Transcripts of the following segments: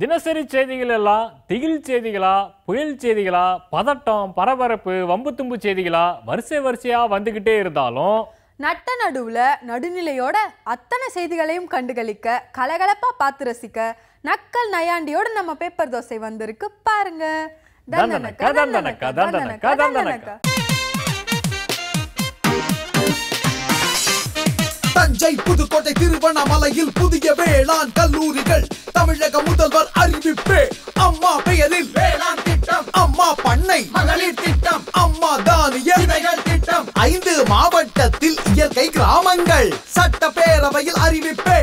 தினசரி செய்திகள் எல்லாம் திகில் செய்திகளா, புயல் செய்திகளா, பதட்டம், பரபரப்பு, வம்பு தும்பு செய்திகளா வரிசையா வந்துகிட்டே இருந்தாலும் நட்ட நடுவுல நடுநிலையோட அத்தனை செய்திகளையும் கண்டுகளிக்க கலகலப்பா பார்த்து ரசிக்க நக்கல் நயாண்டியோட நம்ம பேப்பர் தோசை வந்திருக்கு பாருங்க. தஞ்சை, புதுக்கோட்டை, திருவண்ணாமலையில் புதிய வேளாண் கல்லூரிகள் தமிழக முதல்வர் அறிவிப்பு. அம்மா பெயரில் வேளாண் திட்டம், அம்மா பண்ணை மகளிர் திட்டம், அம்மா தானிய விதைகள் திட்டம். 5 மாவட்டத்தில் இயற்கை கிராமங்கள் சட்டப்பேரவையில் அறிவிப்பு.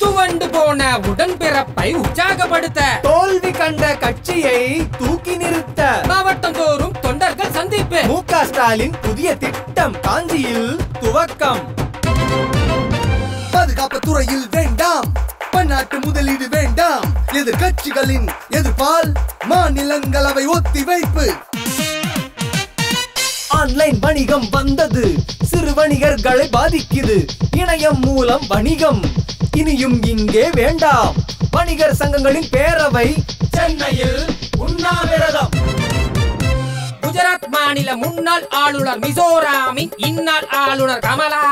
துவண்டு போன உடன்பிறப்பை உற்சாகப்படுத்த தோல்வி கண்ட கட்சியை தூக்கி நிறுத்த மாவட்டம் தோறும் தொண்டர்கள் சந்திப்பு. மு.க. ஸ்டாலின் புதிய திட்டம் காஞ்சியில் துவக்கம். பாதுகாப்பு துறையில் வேண்டாம், பன்னாட்டு முதலீடு வேண்டாம், எதிர்கட்சிகளின் எதிர்ப்பால் மாநிலங்களவை ஒத்திவைப்பு. ஆன்லைன் வணிகம் வந்தது, சிறு வணிகர்களை பாதிக்குது. இணையம் மூலம் வணிகம் இனியும் இங்கே வேண்டாம். வணிகர் சங்கங்களின் பேரவை சென்னையில் உண்ணாவிரதம். குஜராத் மாநில முன்னாள் ஆளுநர் மிசோராமின் இந்நாள் ஆளுநர் கமலா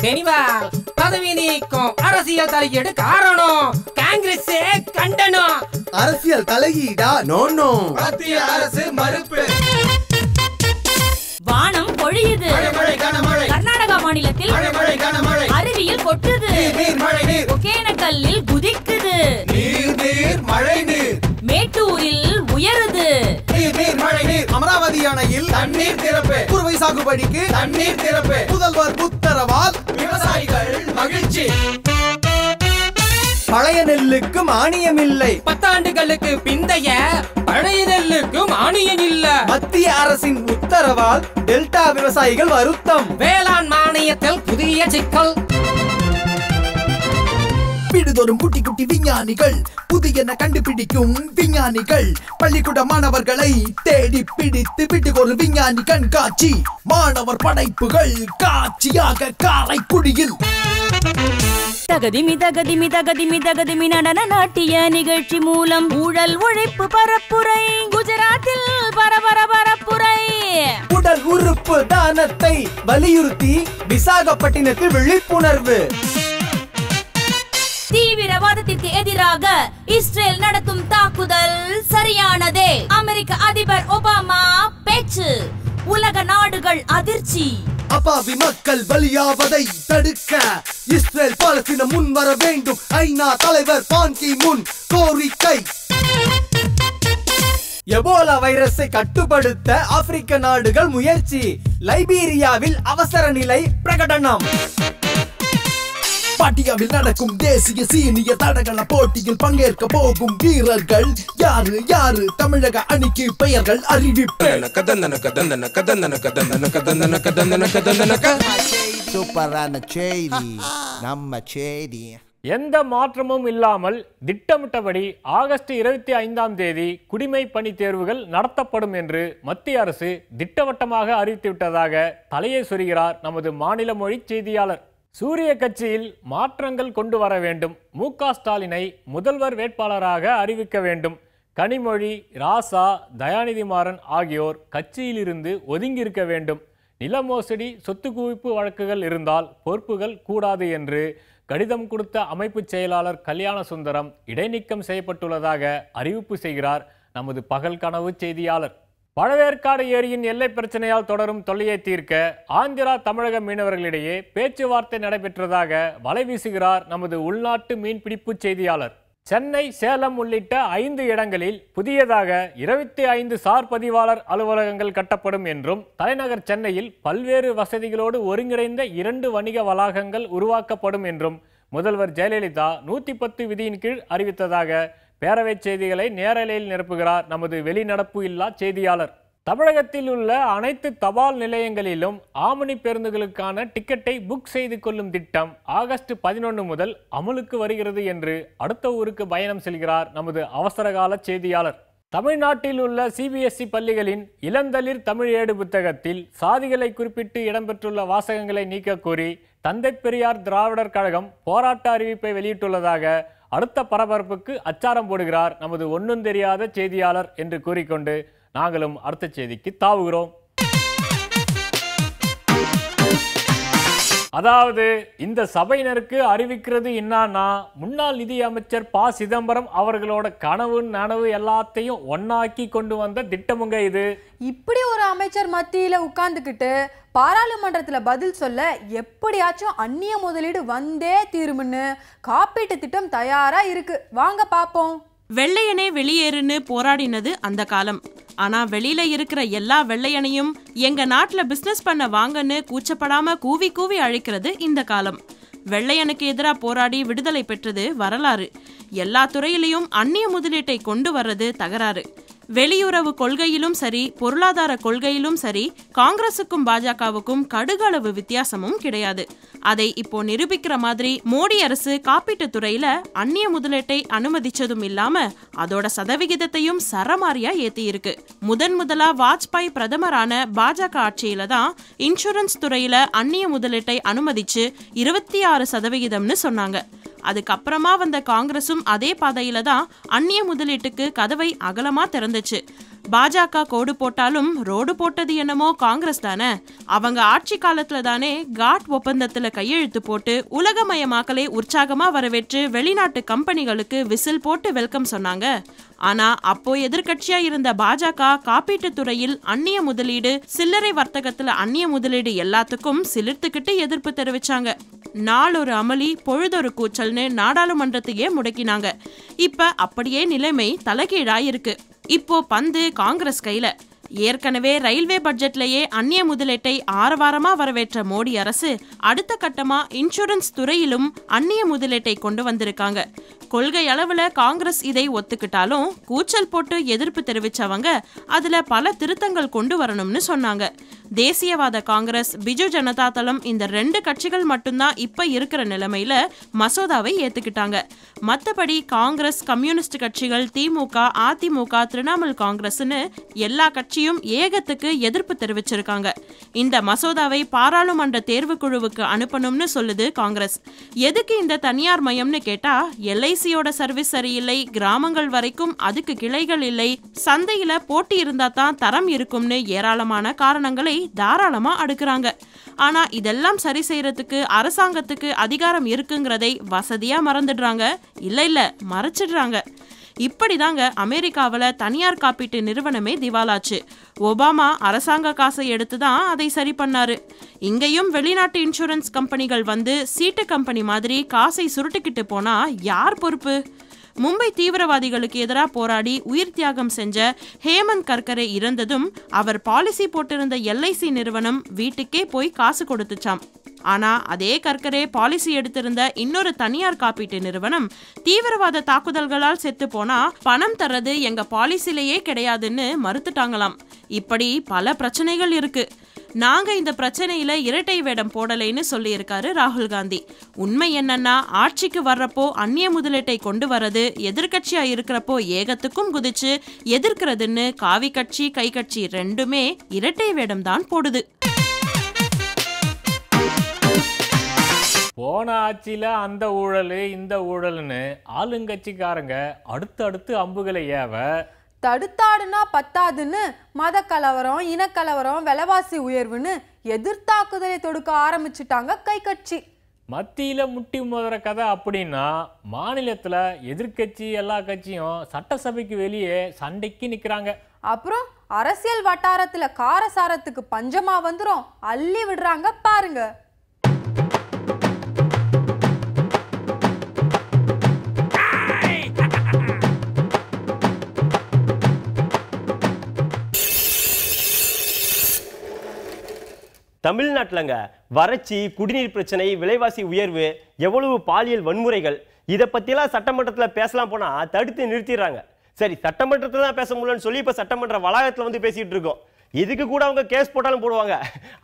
பெனிவால் பதவி நீக்கம் அரசியல் தலையீடு காரணம். காங்கிரஸ் கண்டனம். அரசியல் தலையீடா? No no. மத்திய அரசு மறுப்பு. வானம் பொழியுது, கர்நாடகா மாநிலத்தில் அருவியில் கொட்டுது, ஒகேனக்கல்லில் குதிக்குது, மேட்டூரில் உயருது, அமராவதி அணையில் தண்ணீர் திறப்பு. குறுவை சாகுபடிக்கு தண்ணீர் திறப்பு. முதல்வர் உத்தரவால் விவசாயிகள் மகிழ்ச்சி. பழைய நெல்லுக்கு மானியம் இல்லை. 10 ஆண்டுகளுக்கு பிந்தைய பழைய நெல்லுக்கு மானியம் இல்ல. மத்திய அரசின் உத்தரவால் டெல்டா விவசாயிகள் வருத்தம். வேளாண் மானியத்தில் புதிய சிக்கல். வீடுதோறும் குட்டி குட்டி விஞ்ஞானிகள், புதியன கண்டுபிடிக்கும் விஞ்ஞானிகள். பள்ளிக்கூட மாணவர்களை தேடி பிடித்து வீட்டுக்கொரு விஞ்ஞானி கண்காட்சி. மாணவர் படைப்புகள் காட்சியாக காரைக்குடியில். தகதிமி தகதிமி தகதிமி தகதிமி நடன நாட்டிய நிகழ்ச்சி மூலம் ஊழல் ஒழிப்பு பரப்புரை. குஜராத்தில் பரபர பரப்புரை. உடல் உறுப்பு தானத்தை வலியுறுத்தி விசாகப்பட்டினத்தில் விழிப்புணர்வு. தீவிரவாதத்திற்கு எதிராக இஸ்ரேல் நடத்தும் தாக்குதல் சரியானதே. அமெரிக்க அதிபர் ஒபாமா பேச்சு. உலக நாடுகள் அதிர்ச்சி. அப்பாவி மக்கள் பலியாவதை தடுக்க இஸ்ரேல் பாலஸ்தீனம் முன்வர வேண்டும். ஐநா தலைவர் பான் கி மூன் கோரிக்கை. எபோலா வைரஸை கட்டுப்படுத்த ஆப்பிரிக்க நாடுகள் முயற்சி. லைபீரியாவில் அவசர நிலை பிரகடனம். பாட்டியாவில் நடக்கும் தேசிய சீனியர் தடகள போட்டியில் பங்கேற்க போகும் வீரர்கள் யாரு யாரு? தமிழக அணிக்கு பெயர்கள் அறிவிப்பு. சூப்பரான செய்தி, நம்ம செய்தி. எந்த மாற்றமும் இல்லாமல் திட்டமிட்டபடி ஆகஸ்ட் 25ஆம் தேதி குடிமை பணி தேர்வுகள் நடத்தப்படும் என்று மத்திய அரசு திட்டவட்டமாக அறிவித்துவிட்டதாக தலையை சொரிகிறார் நமது மாநில மொழி செய்தியாளர். சூரிய கட்சியில் மாற்றங்கள் கொண்டு வர வேண்டும். மு.க. ஸ்டாலினை முதல்வர் வேட்பாளராக அறிவிக்க வேண்டும். கனிமொழி, ராசா, தயாநிதி மாறன் ஆகியோர் கட்சியிலிருந்து ஒதுங்கியிருக்க வேண்டும். நில மோசடி, சொத்து குவிப்பு வழக்குகள் இருந்தால் பொறுப்புகள் கூடாது என்று கடிதம் கொடுத்த அமைப்பு செயலாளர் கல்யாண சுந்தரம் இடைநீக்கம் செய்யப்பட்டுள்ளதாக அறிவிப்பு செய்கிறார் நமது பகல் கனவு செய்தியாளர். பழவேற்காடு ஏரியின் எல்லை பிரச்சனையால் தொடரும் தொல்லையை தீர்க்க ஆந்திரா தமிழக மீனவர்களிடையே பேச்சுவார்த்தை நடைபெற்றதாக வலை வீசுகிறார் நமது உள்நாட்டு மீன்பிடிப்பு செய்தியாளர். சென்னை, சேலம் உள்ளிட்ட 5 இடங்களில் புதியதாக 25 சார் பதிவாளர் அலுவலகங்கள் கட்டப்படும் என்றும் தலைநகர் சென்னையில் பல்வேறு வசதிகளோடு ஒருங்கிணைந்த 2 வணிக வளாகங்கள் உருவாக்கப்படும் என்றும் முதல்வர் ஜெயலலிதா 110 விதியின் கீழ் அறிவித்ததாக பேரவை செய்திகளை நேரலையில் நிரப்புகிறார் நமது வெளிநடப்பு இல்லா செய்தியாளர். தமிழகத்தில் உள்ள அனைத்து தபால் நிலையங்களிலும் ஆமணி பேருந்துகளுக்கான டிக்கெட்டை புக் செய்து கொள்ளும் திட்டம் ஆகஸ்ட் 11 முதல் அமலுக்கு வருகிறது என்று அடுத்த ஊருக்கு பயணம் செல்கிறார் நமது அவசரகால செய்தியாளர். தமிழ்நாட்டில் உள்ள சிபிஎஸ்இ பள்ளிகளின் இளந்தளிர் தமிழ் ஏடு புத்தகத்தில் சாதிகளை குறிப்பிட்டு இடம்பெற்றுள்ள வாசகங்களை நீக்க கோரி தந்தை பெரியார் திராவிடர் கழகம் போராட்ட அறிவிப்பை வெளியிட்டுள்ளதாக அடுத்த பரபரப்புக்கு அச்சாரம் போடுகிறார் நமது ஒன்றும் தெரியாத செய்தியாளர் என்று கூறிக்கொண்டு நாங்களும் அடுத்த செய்திக்கு தாவுகிறோம். அதாவது இந்த சபையினருக்கு அறிவிக்கிறது என்னன்னா, முன்னாள் நிதி அமைச்சர் ப. சிதம்பரம் அவர்களோட கனவு நனவு எல்லாத்தையும் ஒன்னாக்கி கொண்டு வந்த திட்டமுங்க இது. இப்படி ஒரு அமைச்சர் மத்தியில உட்கார்ந்துக்கிட்டு பாராளுமன்றத்துல பதில் சொல்ல எப்படியாச்சும் அந்நிய முதலீடு வந்தே தீரும்னு காப்பீட்டு திட்டம் தயாரா இருக்கு. வாங்க பாப்போம். வெள்ளையனே வெளியேறுன்னு போராடினது அந்த காலம். ஆனா வெளியில இருக்கிற எல்லா வெள்ளையனையும் எங்க நாட்டுல பிசினஸ் பண்ண வாங்கன்னு கூச்சப்படாம கூவி கூவி அழைக்கிறது இந்த காலம். வெள்ளையனுக்கு எதிராக போராடி விடுதலை பெற்றது வரலாறு. எல்லா துறையிலையும் அந்நிய முதலீட்டை கொண்டு வர்றது தகராறு. வெளியுறவு கொள்கையிலும் சரி, பொருளாதார கொள்கையிலும் சரி, காங்கிரசுக்கும் பாஜகவுக்கும் கடுகளவு வித்தியாசமும் கிடையாது. அதை இப்போ நிரூபிக்கிற மாதிரி மோடி அரசு காப்பீட்டு துறையில அந்நிய முதலீட்டை அனுமதிச்சதும் இல்லாம அதோட சதவிகிதத்தையும் சரமாரியா ஏத்தி இருக்கு. முதலா வாஜ்பாய் பிரதமரான பாஜக ஆட்சியில தான் இன்சூரன்ஸ் துறையில அந்நிய முதலீட்டை அனுமதிச்சு 26% சொன்னாங்க. அதுக்கப்புறமா வந்த காங்கிரசும் அதே பாதையில தான் அந்நிய முதலீட்டுக்கு கதவை அகலமா திறந்துச்சு. பாஜக கோடு போட்டாலும் ரோடு போட்டது என்னமோ காங்கிரஸ் தானே. அவங்க ஆட்சி காலத்துல தானே காட் ஒப்பந்தத்துல கையெழுத்து போட்டு உலகமயமாக்கலை உற்சாகமா வரவேற்று வெளிநாட்டு கம்பெனிகளுக்கு விசில் போட்டு வெல்கம் சொன்னாங்க. ஆனா அப்போ எதிர்கட்சியா இருந்த பாஜக காப்பீட்டு துறையில் அந்நிய முதலீடு, சில்லறை வர்த்தகத்துல அந்நிய முதலீடு எல்லாத்துக்கும் சிலிர்த்துக்கிட்டு எதிர்ப்பு தெரிவிச்சாங்க. நாளொரு அமளி பொழுதொரு கூச்சல்னு நாடாளுமன்றத்தையே முடக்கினாங்க. இப்ப அப்படியே நிலைமை தலைகீழாயிருக்கு. இப்போ பந்து காங்கிரஸ் கையில. ஏற்கனவே ரயில்வே பட்ஜெட்லயே அந்நிய முதலீட்டை ஆரவாரமா வரவேற்ற மோடி அரசு அடுத்த கட்டமா இன்சூரன்ஸ் துறையிலும் அந்நிய முதலீட்டை கொண்டு வந்திருக்காங்க. கொள்கை அளவுல காங்கிரஸ் இதை ஒத்துக்கிட்டாலும் கூச்சல் போட்டு எதிர்ப்பு தெரிவிச்சவங்க அதுல பல திருத்தங்கள் கொண்டு வரணும்னு சொன்னாங்க. தேசியவாத காங்கிரஸ், பிஜு ஜனதா தளம் இந்த 2 கட்சிகள் மட்டும்தான் இப்ப இருக்கிற நிலைமையில மசோதாவை ஏத்துக்கிட்டாங்க. மத்தபடி காங்கிரஸ், கம்யூனிஸ்ட் கட்சிகள், திமுக, அதிமுக, திரிணாமுல் காங்கிரஸ்னு எல்லா கட்சியும் ஏகத்துக்கு எதிர்ப்பு தெரிவிச்சிருக்காங்க. இந்த மசோதாவை பாராளுமன்ற தேர்வுக்குழுவுக்கு அனுப்பணும்னு சொல்லுது காங்கிரஸ். எதுக்கு இந்த தனியார் மயம்னு கேட்டா, எல்ஐசியோட சர்வீஸ் சரியில்லை, கிராமங்கள் வரைக்கும் அதுக்கு கிளைகள் இல்லை, சந்தையில போட்டி இருந்தா தான் தரம் இருக்கும்னு ஏராளமான காரணங்களை தாராளமா அடுக்குறாங்க. ஆனா இதெல்லாம் சரி செய்யறதுக்கு அரசாங்கத்துக்கு அதிகாரம் இருக்குங்கிறதை வசதியா மறந்துடுறாங்க. இல்ல மறைச்சிடுறாங்க. இப்படிதாங்க அமெரிக்காவில் தனியார் காப்பீட்டு நிறுவனமே திவாலாச்சு. ஒபாமா அரசாங்க காசை எடுத்துதான் அதை சரி பண்ணாரு. இங்கேயும் வெளிநாட்டு இன்சூரன்ஸ் கம்பெனிகள் வந்து சீட்டு கம்பெனி மாதிரி காசை சுருட்டிக்கிட்டு போனா யார் பொறுப்பு? மும்பை தீவிரவாதிகளுக்கு எதிராக போராடி உயிர் தியாகம் செஞ்ச ஹேமந்த் கர்கரே இறந்ததும் அவர் பாலிசி போட்டிருந்த எல்ஐசி நிறுவனம் வீட்டுக்கே போய் காசு கொடுத்துச்சாம். ஆனா அதே கர்கரே பாலிசி எடுத்திருந்த இன்னொரு தனியார் காப்பீட்டு நிறுவனம் தீவிரவாத தாக்குதல்களால் செத்து போனா பணம் தர்றது எங்க பாலிசிலேயே கிடையாதுன்னு மறுத்துட்டாங்களாம். இப்படி பல பிரச்சனைகள் இருக்கு. நாங்க இந்த பிரச்சனையில இரட்டை வேடம் போடலைன்னு சொல்லியிருக்காரு ராகுல் காந்தி. உண்மை என்னன்னா, ஆட்சிக்கு வர்றப்போ அந்நிய முதலீட்டை கொண்டு வரது, எதிர்கட்சியா இருக்கிறப்போ ஏகத்துக்கும் குதிச்சு எதிர்க்கிறதுன்னு காவி கட்சி கை கட்சி 2மே இரட்டை வேடம் தான் போடுது. போன ஆட்சியில அந்த ஊழல் இந்த ஊழல்னு ஆளுங்கட்சிக்காரங்க அடுத்தடுத்து அம்புகளை ஏவ தடுத்தாடுனா பத்தாதுன்னு மத கலவரம், இனக்கலவரம், விலைவாசி உயர்வுன்னு எதிர்த்தாக்குதலை தொடுக்க ஆரம்பிச்சுட்டாங்க கை கட்சி. மத்தியில முட்டி மோதுற கதை அப்படின்னா, மாநிலத்துல எதிர்கட்சி எல்லா கட்சியும் சட்டசபைக்கு வெளியே சண்டைக்கு நிக்கிறாங்க. அப்புறம் அரசியல் வட்டாரத்துல காரசாரத்துக்கு பஞ்சமா வந்துரும், அள்ளி விடுறாங்க பாருங்க. தமிழ்நாட்டிலங்க வறட்சி, குடிநீர் பிரச்சனை, விலைவாசி உயர்வு, எவ்வளவு பாலியல் வன்முறைகள், இதை பற்றிலாம் சட்டமன்றத்தில் பேசலாம் போனால் தடுத்து நிறுத்திடுறாங்க. சரி, சட்டமன்றத்தில் தான் பேச முடியலன்னு சொல்லி இப்போ சட்டமன்ற வளாகத்தில் வந்து பேசிகிட்டு இருக்கோம். இதுக்கு கூட அவங்க கேஸ் போட்டாலும் போடுவாங்க.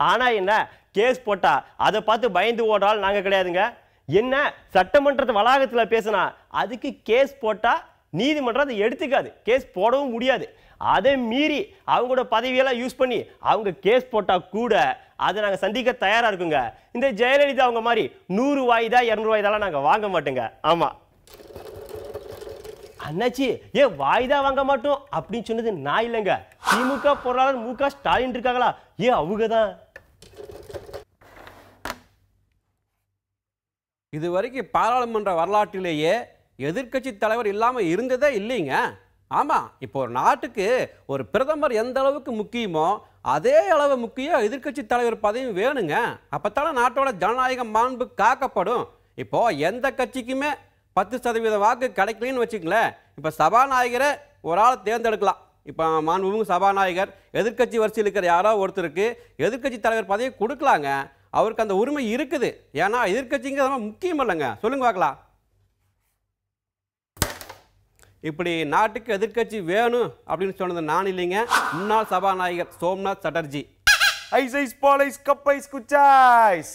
ஆனால் என்ன, கேஸ் போட்டால் அதை பார்த்து பயந்து ஓடுறால் நாங்கள் கிடையாதுங்க. என்ன, சட்டமன்றத்து வளாகத்தில் பேசினா அதுக்கு கேஸ் போட்டால் நீதிமன்றம் அதை எடுத்துக்காது, கேஸ் போடவும் முடியாது. அதை மீறி அவங்களோட பதவியெல்லாம் யூஸ் பண்ணி அவங்க கேஸ் போட்டா கூட அதை நாங்கள் சந்திக்க தயாரா இருக்குங்க. இந்த ஜெயலலிதா அவங்க மாதிரி 100 வாய்தா 200 வாய்தாலாம் நாங்கள் வாங்க மாட்டோங்க. ஆமா அண்ணாச்சி, ஏன் வாய்தா வாங்க மாட்டோம் அப்படின்னு சொன்னது நான் இல்லைங்க. திமுக பொருளாளர் மு.க. ஸ்டாலின் இருக்காங்களா, ஏன் அவங்க தான். இதுவரைக்கும் பாராளுமன்ற வரலாற்றிலேயே எதிர்க்கட்சி தலைவர் இல்லாமல் இருந்ததே இல்லைங்க. ஆமாம், இப்போ ஒரு நாட்டுக்கு ஒரு பிரதமர் எந்த அளவுக்கு முக்கியமோ அதே அளவு முக்கியம் எதிர்க்கட்சி தலைவர் பதவி வேணுங்க. அப்போத்தானே நாட்டோட ஜனநாயக மாண்பு காக்கப்படும். இப்போ எந்த கட்சிக்குமே 10% வாக்கு கிடைக்கலன்னு வச்சுக்கங்களேன், இப்போ சபாநாயகரை ஒரு ஆளை தேர்ந்தெடுக்கலாம். இப்போ மாண்புமிகு சபாநாயகர் எதிர்க்கட்சி வரிசையில் இருக்கிற யாரோ ஒருத்தருக்கு எதிர்க்கட்சி தலைவர் பதவி கொடுக்கலாங்க. அவருக்கு அந்த உரிமை இருக்குது. ஏன்னா எதிர்க்கட்சிங்க ரொம்ப முக்கியம் இல்லைங்க. சொல்லுங்க பார்க்கலாம். இப்படி நாட்டுக்கு எதிர்க்கட்சி வேணும் அப்படின்னு சொன்னது நான் இல்லைங்க, முன்னாள் சபாநாயகர் சோம்நாத் சட்டர்ஜி. ஐஸ் பாலைஸ் கப்பைஸ் குச்சாய்ஸ்.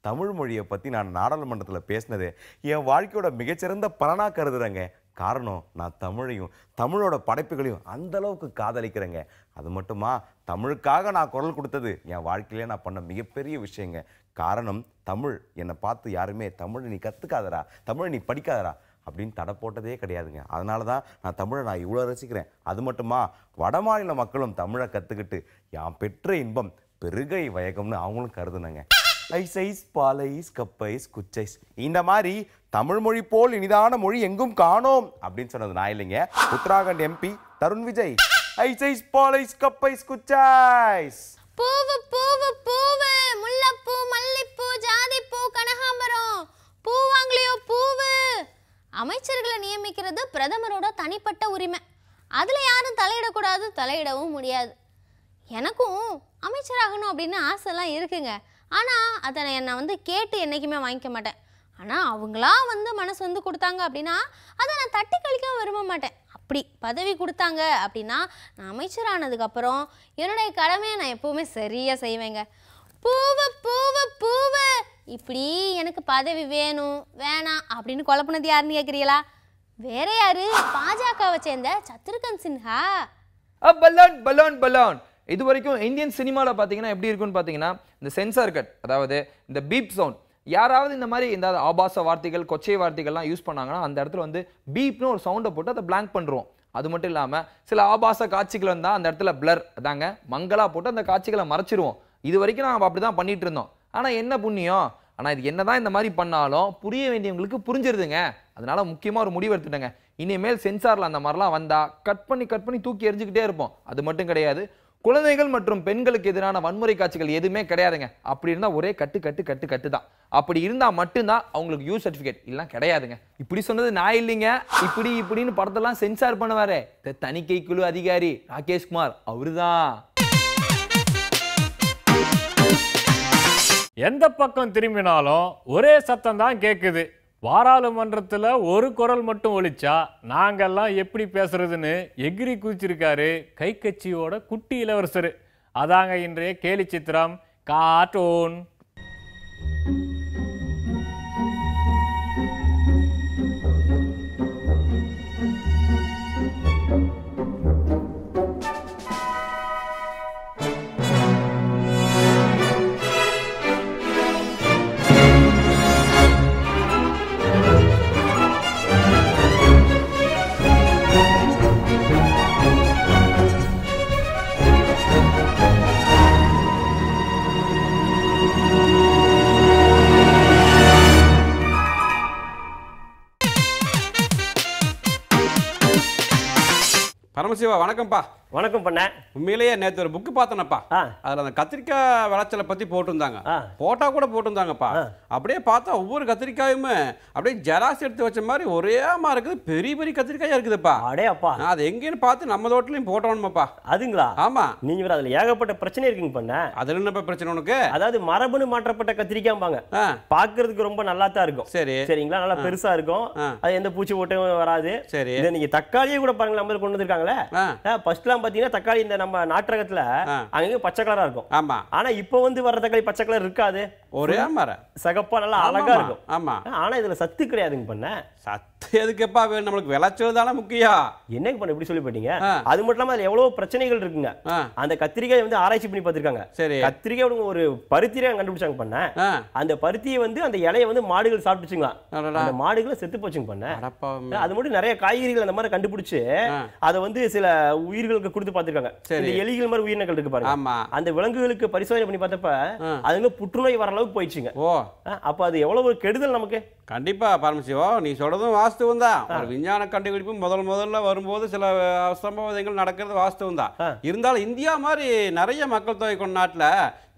தமிழ் மொழியை பற்றி நான் நாடாளுமன்றத்தில் பேசினது என் வாழ்க்கையோட மிகச்சிறந்த பலனாக கருதுறேங்க. காரணம், நான் தமிழையும் தமிழோட படைப்புகளையும் அந்த அளவுக்கு காதலிக்கிறேங்க. அது மட்டுமா, தமிழுக்காக நான் குரல் கொடுத்தது என் வாழ்க்கையிலே நான் பண்ண மிகப்பெரிய விஷயங்க. காரணம், தமிழ் என்னை பார்த்து யாருமே தமிழை நீ கற்றுக்காதரா, தமிழை நீ படிக்காதரா அப்படின்னு தடை போட்டதே கிடையாதுங்க. அதனால தான் நான் தமிழை நான் இவ்வளோ ரசிக்கிறேன். அது மட்டுமா, வடமாநில மக்களும் தமிழை கற்றுக்கிட்டு யான் பெற்ற இன்பம் பெருகை வயகம்னு அவங்களும் கருதுனாங்க. ஐஸ் பாலைஸ் கப்பைஸ் குச்சைஸ். இந்த மாதிரி தமிழ் மொழி போல் இனிதான மொழி எங்கும் காணோம் அப்படின்னு சொன்னது நான் இல்லைங்க, உத்தராகண்ட் எம்பி தருண் விஜய். ஐஸ் பாலைஸ் கப்பைஸ் குச்சைஸ். பூவு பூவு பூவு, முல்லைப்பூ மல்லிப்பூ ஜாதிப்பூ கனகாம்பரம், பூவாங்கலியோ பூவு. அமைச்சர்களை நியமிக்கிறது பிரதமரோட தனிப்பட்ட உரிமை. அதில் யாரும் தலையிடக்கூடாது, தலையிடவும் முடியாது. எனக்கும் அமைச்சராகணும் அப்படின்னு ஆசைலாம் இருக்குங்க. ஆனால் அதை நான் கேட்டு என்றைக்குமே வாங்கிக்க மாட்டேன். ஆனால் அவங்களா மனசு கொடுத்தாங்க அப்படின்னா அதை நான் தட்டி கழிக்க விரும்ப மாட்டேன். அப்படி பதவி கொடுத்தாங்க அப்படின்னா நான் அமைச்சரானதுக்கப்புறம் என்னுடைய கடமையை நான் எப்போவுமே சரியாக செய்வேங்க. பூவு பூவு பூவு, இப்படி எனக்கு பதவி வேணும் வேணாம் அப்படின்னு குழப்பினது யாருன்னு கேட்குறீங்களா? வேற யாரு? பாஜகவை சேர்ந்த Shatrughan Sinha. Balloon balloon balloon. இது வரைக்கும் இந்தியன் சினிமாவில் பார்த்தீங்கன்னா எப்படி இருக்குன்னு பார்த்தீங்கன்னா, இந்த சென்சார் கட், அதாவது இந்த பீப் சவுண்ட், யாராவது இந்த மாதிரி இந்த ஆபாச வார்த்தைகள் கொச்சை வார்த்தைகள்லாம் யூஸ் பண்ணாங்கன்னா அந்த இடத்துல பீப்னு ஒரு சவுண்டை போட்டு அதை பிளாங்க் பண்ணுறோம். அது மட்டும் இல்லாமல் சில ஆபாச காட்சிகள் வந்தால் அந்த இடத்துல பிளர், அதாங்க மங்களா போட்டு அந்த காட்சிகளை மறைச்சிருவோம். இது வரைக்கும் நாங்கள் அப்படி தான் பண்ணிட்டு இருந்தோம். ஆனால் என்ன புண்ணியம், ஆனால் இது என்னதான் இந்த மாதிரி பண்ணாலும் புரிய வேண்டியவங்களுக்கு புரிஞ்சிருதுங்க. அதனால முக்கியமாக ஒரு முடிவு எடுத்துட்டேங்க, இனிமேல் சென்சாரில் அந்த மாதிரிலாம் வந்தால் கட் பண்ணி தூக்கி எரிஞ்சுக்கிட்டே இருப்போம். அது மட்டும் கிடையாது, குழந்தைகள் மற்றும் பெண்களுக்கு எதிரான வன்முறை காட்சிகள் எதுவுமே கிடையாதுங்க. அப்படி இருந்தால் ஒரே கட்டு தான். அப்படி இருந்தால் மட்டும்தான் அவங்களுக்கு யூ சர்டிஃபிகேட், இல்லைனா கிடையாதுங்க. இப்படி சொன்னது நான் இல்லைங்க, இப்படின்னு படத்தெல்லாம் சென்சார் பண்ணுவாரே தணிக்கை குழு அதிகாரி ராகேஷ்குமார், அவருதான். எந்த பக்கம் திரும்பினாலும் ஒரே சத்தம் தான் கேட்குது. பாராளுமன்றத்தில் ஒரு குரல் மட்டும் ஒலிச்சா நாங்கெல்லாம் எப்படி பேசுறதுன்னு எகிரி குதிச்சிருக்காரு கை கட்சியோட குட்டி இளவரசர். அதாங்க இன்றைய கேலி சித்திரம் கார்ட்டூன். பரமசிவா வணக்கம்ப்பா. வணக்கம் பண்ண. உண்மையிலேயே நேற்று ஒரு புக்கு பார்த்தனப்பா, அதில் அந்த கத்திரிக்காய் விளைச்சலை பற்றி போட்டிருந்தாங்க. போட்டா கூட போட்டிருந்தாங்கப்பா. அப்படியே பார்த்தா ஒவ்வொரு கத்திரிக்காயுமே அப்படியே ஜெராக்ஸ் எடுத்து வச்ச மாதிரி ஒரே மாதிரி இருக்குது. பெரிய பெரிய கத்திரிக்காயா இருக்குதுப்பா. அடே அப்பா, அது எங்கேன்னு பார்த்து நம்ம தோட்டலையும் போட்டோம்ப்பா. அதுங்களா? ஆமா. நீங்க வேற அதுல ஏகப்பட்ட பிரச்சனை இருக்குங்க பண்ண. அதுல என்ன பிரச்சனை உனக்கு? அதாவது மரபணு மாற்றப்பட்ட கத்திரிக்காய்பாங்க. பாக்குறதுக்கு ரொம்ப நல்லா தான் இருக்கும். சரி சரிங்களா, நல்லா பெருசா இருக்கும். அது எந்த பூச்சி ஓட்டும் வராது. சரி, நீங்க தக்காளியே கூட பாருங்க, நம்ம கொண்டு வந்திருக்காங்களே. ஃபர்ஸ்ட்லாம் பாத்தீங்கன்னா தக்காளி இந்த நம்ம நாட்டகத்துல அங்க பச்சை கலரா இருக்கும். ஆமா. ஆனா இப்போ வர தக்காளி பச்சை கலர் இருக்காது, ஒரே மர சகப்பா நல்லா அழகா இருக்கும். ஆமா. ஆனா இதுல சத்து கிடையாதுங்க பண்ண. சத்து எதுக்குப்பா வேணும், நம்மளுக்கு விளைச்சல் தானே முக்கியம். என்னங்க பண்ண இப்படி சொல்லி போட்டீங்க? அது மட்டும் இல்லாம அதுல எவ்வளவு பிரச்சனைகள் இருக்குங்க. அந்த கத்திரிக்காய் வந்து ஆராய்ச்சி பண்ணி பார்த்திருக்காங்க. சரி. கத்திரிக்காய் ஒரு பருத்தியை கண்டுபிடிச்சாங்க பண்ண. அந்த பருத்தியை வந்து அந்த இலையை வந்து மாடுகள் சாப்பிட்டுச்சுங்களா, அந்த மாடுகளை செத்து போச்சுங்க பண்ண. அது மட்டும் நிறைய காய்கறிகள் அந்த மாதிரி கண்டுபிடிச்சு அதை வந்து சில உயிர்களுக்கு கொடுத்து பார்த்திருக்காங்க. இந்த எலிகள் மாதிரி உயிரினங்கள் இருக்கு பாருங்க, அந்த விலங்குகளுக்கு பரிசோதனை பண்ணி பார்த்தப்ப அதுங்க புற்றுநோய் வர அளவுக்கு போயிடுச்சுங்க. அப்ப அது எவ்வளவு கெடுதல் நமக்கு. கண்டிப்பா பரமசிவம், நீ சொல்றதும் வாஸ்தவம் தான். ஒரு விஞ்ஞான கண்டுபிடிப்பு முதல்ல வரும்போது சில சம்பவங்கள் நடக்கிறது வாஸ்தவம் தான். இருந்தாலும் இந்தியா மாதிரி நிறைய மக்கள் தொகை கொண்ட நாட்டுல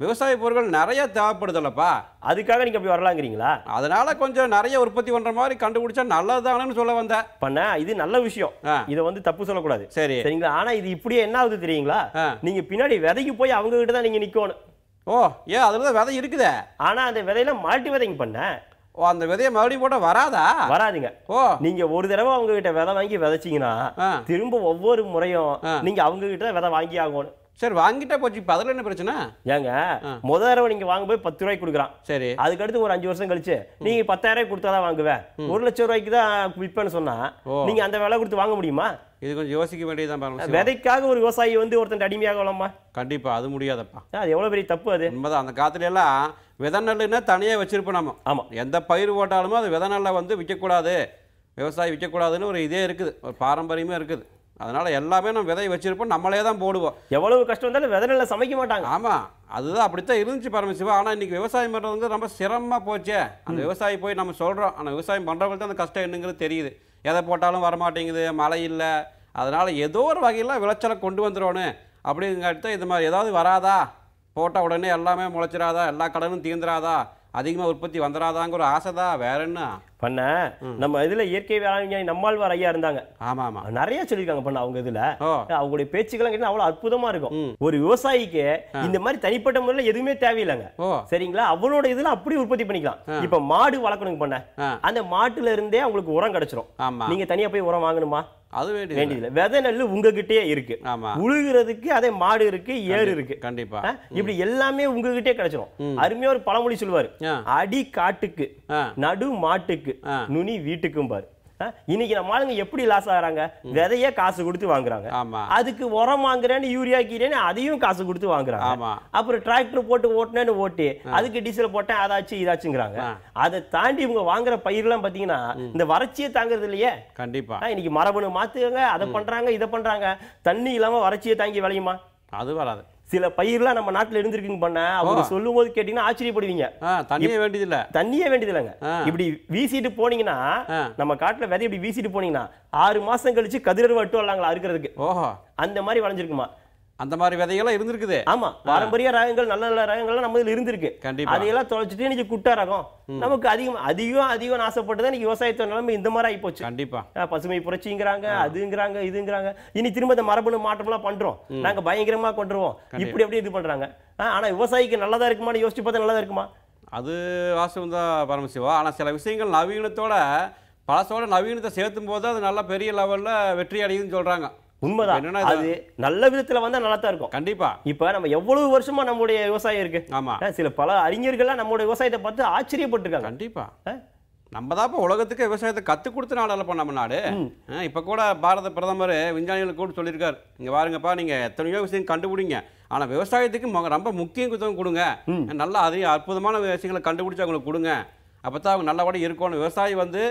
விவசாய பொருட்கள் நிறைய தேவைப்படுதல்லப்பா. அதுக்காக நீங்க அப்படி வரலாங்கிறீங்களா? அதனால கொஞ்சம் நிறைய உற்பத்தி பண்ற மாதிரி கண்டுபிடிச்சா நல்லதானு சொல்ல வந்தேன். பண்ண இது நல்ல விஷயம், இதை வந்து தப்பு சொல்லக்கூடாது. சரி சரிங்களா? ஆனா இது இப்படியே என்ன ஆகுது தெரியுங்களா, நீங்க பின்னாடி விதைக்கு போய் அவங்க கிட்ட தான் நீங்க நிக்கணும். ஓ ஏன் அதுலதான் விதை இருக்குதே, ஆனா அந்த விதையில மால்ட்டி விதைங்க பண்ண. ஓ அந்த விதையை மறுபடியும் போட்டா வராதா? வராதுங்க. ஓ நீங்க ஒரு தடவை அவங்க கிட்ட விதை வாங்கி விதைச்சீங்கன்னா திரும்ப ஒவ்வொரு முறையும் நீங்க அவங்க கிட்ட விதை வாங்கி ஆகணும். சரி வாங்கிட்டா போச்சு, இப்ப அதுல என்ன பிரச்சனை? ஏங்க முதல் தடவை நீங்க வாங்க போய் 10 ரூபாய்க்கு கொடுக்குறான். சரி அதுக்கு அடுத்து ஒரு 5 வருஷம் கழிச்சு நீங்க 10,000 ரூபாய்க்கு கொடுத்தாதான் வாங்குவேன், 1 லட்சம் ரூபாய்க்கு தான் விற்பேன்னு சொன்னா நீங்க அந்த விலை கொடுத்து வாங்க முடியுமா? இது கொஞ்சம் யோசிக்க வேண்டியதுதான் பாருங்க. விதைக்காக ஒரு விவசாயி வந்து ஒருத்தன் அடிமையாகலாமா? கண்டிப்பா அது முடியாதப்பா. அது எவ்வளவு பெரிய தப்பு. அது உண்மைதான். அந்த காலத்துல எல்லாம் விதை நெல்லுன்னா தனியா வச்சிருப்போம் நம்ம. ஆமா எந்த பயிர் போட்டாலுமோ அது விதை நெல்லை வந்து விற்கக்கூடாது, விவசாயி விற்கக்கூடாதுன்னு ஒரு இதே இருக்குது, ஒரு பாரம்பரியமே இருக்குது. அதனால எல்லாமே நம்ம விதையை வச்சிருப்போம், நம்மளே தான் போடுவோம். எவ்வளவு கஷ்டம் இருந்தாலும் விதை நெல்லை சமைக்க மாட்டாங்க. ஆமா அதுதான் அப்படித்தான் இருந்துச்சு பரமசிவா. ஆனா இன்னைக்கு விவசாயம் பண்றது வந்து ரொம்ப சிரமமா போச்சே. அந்த விவசாயி போய் நம்ம சொல்றோம், ஆனா விவசாயம் பண்றவங்களுக்கு தான் அந்த கஷ்டம் என்னங்கிறது தெரியுது. எதை போட்டாலும் வரமாட்டேங்குது, மழை இல்லை, அதனால ஏதோ ஒரு வகையில் விளைச்சலை கொண்டு வந்துடணும் அப்படிங்கிறத இது மாதிரி ஏதாவது வராதா, போட்டால் உடனே எல்லாமே முளைச்சிடாதா, எல்லா கடனும் தீர்ந்துராதா, அதிகமாக உற்பத்தி வந்துடாதாங்கிற ஒரு ஆசை தான், வேற என்ன பண்ண. நம்ம இதுல இயற்கை வேளாண்மை நம்மாழ்வார் ஐயா இருந்தாங்க. ஆமா ஆமா நிறைய சொல்லியிருக்காங்க பண்ண. அவங்க இதுல அவங்களுடைய பேச்சுக்கெல்லாம் கேட்டா அவ்வளவு அற்புதமா இருக்கும். ஒரு விவசாயிக்கு இந்த மாதிரி தனிப்பட்ட முறையில எதுவுமே தேவையில்லைங்க. சரிங்களா? அவனோட இதுல அப்படி உற்பத்தி பண்ணிக்கலாம். இப்ப மாடு வளர்க்கணுங்க பண்ண, அந்த மாட்டுல இருந்தே அவங்களுக்கு உரம் கிடைச்சிரும். நீங்க தனியா போய் உரம் வாங்கணுமா? அது வேண்டியதில்லை. விதை நெல்லு உங்ககிட்டயே இருக்கு, உழுகிறதுக்கு அதே மாடு இருக்கு, ஏறு இருக்கு. கண்டிப்பா இப்படி எல்லாமே உங்ககிட்டே கிடைச்சிரும். அருமையா ஒரு பழமொழி சொல்லுவாரு, அடி காட்டுக்கு நடு மாட்டுக்கு நுனி வீட்டுக்கும் பாரு. இன்னைக்கு நம்ம ஆளுங்க எப்படி லாஸ் ஆகுறாங்க, விதைய காசு கொடுத்து வாங்குறாங்க, அதுக்கு உரம் வாங்குறேன்னு யூரியா கீரேன்னு அதையும் காசு கொடுத்து வாங்குறாங்க. அப்புறம் டிராக்டர் போட்டு ஓட்டுனேன்னு ஓட்டி அதுக்கு டீசல் போட்டேன் அதாச்சு இதாச்சுங்கிறாங்க. அதை தாண்டி இவங்க வாங்குற பயிரெல்லாம் பாத்தீங்கன்னா இந்த வறட்சியை தாங்குறது இல்லையே. கண்டிப்பா இன்னைக்கு மரபணு மாத்துங்க, அதை பண்றாங்க இதை பண்றாங்க, தண்ணி இல்லாம வறட்சியை தாங்கி விளையுமா? அது வராது. சில பயிர்லாம் நம்ம நாட்டுல இருந்திருக்குங்க பண்ண, அவங்க சொல்லும் போது கேட்டீங்கன்னா ஆச்சரியப்படுவீங்க. தண்ணியே வேண்டியதில்லைங்க. இப்படி வீசிட்டு போனீங்கன்னா, நம்ம காட்டுல விதை இப்படி வீசிட்டு போனீங்கன்னா 6 மாசம் கழிச்சு கதிரவு அட்டு வரலாங்களா அறுக்கிறதுக்கு. அந்த மாதிரி வளைஞ்சிருக்குமா? அந்த மாதிரி விதையெல்லாம் இருந்திருக்குது. ஆமா பாரம்பரிய ரகங்கள் நல்ல நல்ல ரகங்கள்லாம் நம்ம இதுல இருந்திருக்கு. அதையெல்லாம் தொலைச்சிட்டு இன்னைக்கு குட்டா ரகம் நமக்கு அதிகம் ஆசைப்பட்டுதான் இன்னைக்கு விவசாயத்தோட நிலைமை இந்த மாதிரி ஆகி போச்சு. கண்டிப்பா பசுமை புரட்சிங்கிறாங்க, அதுங்கிறாங்க இதுங்கிறாங்க. இனி திரும்ப இந்த மரபணு மாற்றம் எல்லாம் பண்றோம், நாங்க பயங்கரமா கொண்டுருவோம், இப்படி அப்படியே இது பண்றாங்க. ஆனா விவசாயிக்கு நல்லதா இருக்குமான்னு யோசிச்சு பார்த்தா நல்லதா இருக்குமா? அது வாசம் தான் பரமசிவா. ஆனா சில விஷயங்கள் நவீனத்தோட பழசோட நவீனத்தை சேர்த்தும் போது அது நல்ல பெரிய லெவல்ல வெற்றி அடையுதுன்னு சொல்றாங்க. உண்மைதான். அது நல்ல விதத்துல வந்தா நல்லா தான் இருக்கும். கண்டிப்பா. இப்ப நம்ம எவ்வளவு வருஷமா நம்மளுடைய விவசாயம் இருக்கு. ஆமா சில பல அறிஞர்கள்லாம் நம்மளுடைய விவசாயத்தை பார்த்து ஆச்சரியப்பட்டிருக்காங்க. கண்டிப்பா. நம்ம தான் இப்போ உலகத்துக்கு விவசாயத்தை கற்றுக் கொடுத்த நாடல்லப்பா நம்ம நாடு. இப்போ கூட பாரத பிரதமர் விஞ்ஞானிகள் கூட சொல்லியிருக்காரு, இங்கே பாருங்கப்பா நீங்கள் எத்தனையோ விஷயம் கண்டுபிடிங்க, ஆனால் விவசாயத்துக்கு ரொம்ப முக்கியத்துவம் கொடுங்க, நல்லா அதிக அற்புதமான விஷயங்களை கண்டுபிடிச்சி அவங்களுக்கு கொடுங்க, அப்போ தான் அவங்க நல்லபடியாக இருக்கணும். விவசாயி வந்து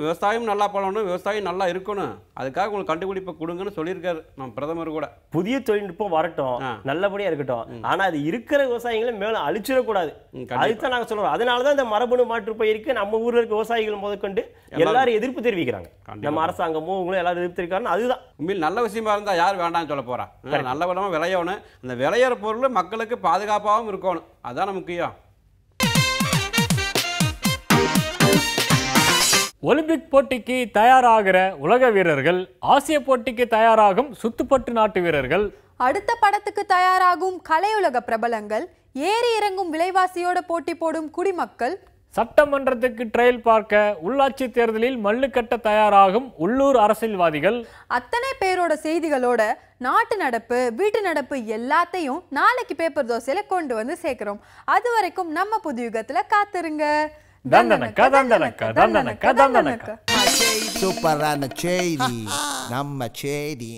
விவசாயம் நல்லா பண்ணணும், விவசாயம் நல்லா இருக்கணும், அதுக்காக உங்களுக்கு கண்டுபிடிப்பை கொடுங்கன்னு சொல்லியிருக்காரு நம்ம பிரதமர் கூட. புதிய தொழில்நுட்பம் வரட்டும், நல்லபடியா இருக்கட்டும், ஆனா அது இருக்கிற விவசாயிகளை மேலும் அழிச்சிடக்கூடாது. அதுதான் நாங்க சொல்றோம். அதனாலதான் இந்த மரபணு மாற்று பயிருக்கு நம்ம ஊர்ல இருக்க விவசாயிகள் முதற்கொண்டு எல்லாரும் எதிர்ப்பு தெரிவிக்கிறாங்க. நம்ம அரசாங்கமும் உங்களும் எல்லாரும் எதிர்ப்பு தெரிவிக்கிறாங்க. அதுதான் உண்மையில் நல்ல விஷயமா இருந்தா யார் வேண்டாம்னு சொல்ல போறா. நல்ல விதமா விளையணும், அந்த விளையிற பொருள் மக்களுக்கு பாதுகாப்பாகவும் இருக்கணும், அதான முக்கியம். ஒலிம்பிக் போட்டிக்கு தயாராகிற உலக வீரர்கள், ஆசிய போட்டிக்கு தயாராகும் சுத்துப்பட்டு நாட்டு வீரர்கள், அடுத்த படத்துக்கு தயாராகும் கலையுலக பிரபலங்கள், ஏறி இறங்கும் விலைவாசியோட போட்டி போடும் குடிமக்கள், சட்டமன்றத்துக்கு ட்ரையல் பார்க்க உள்ளாட்சி தேர்தலில் மல்லு கட்ட தயாராகும் உள்ளூர் அரசியல்வாதிகள், அத்தனை பேரோட செய்திகளோட நாட்டு நடப்பு வீட்டு நடப்பு எல்லாத்தையும் நாளைக்கு பேப்பர் தோசையில கொண்டு வந்து சேர்க்கிறோம். அது வரைக்கும் நம்ம புது யுகத்துல காத்திருங்க. தந்தனக்க தந்தனக்க தந்தனக்க தந்தனக்க. சூப்பரான செய்தி நம்ம செய்தி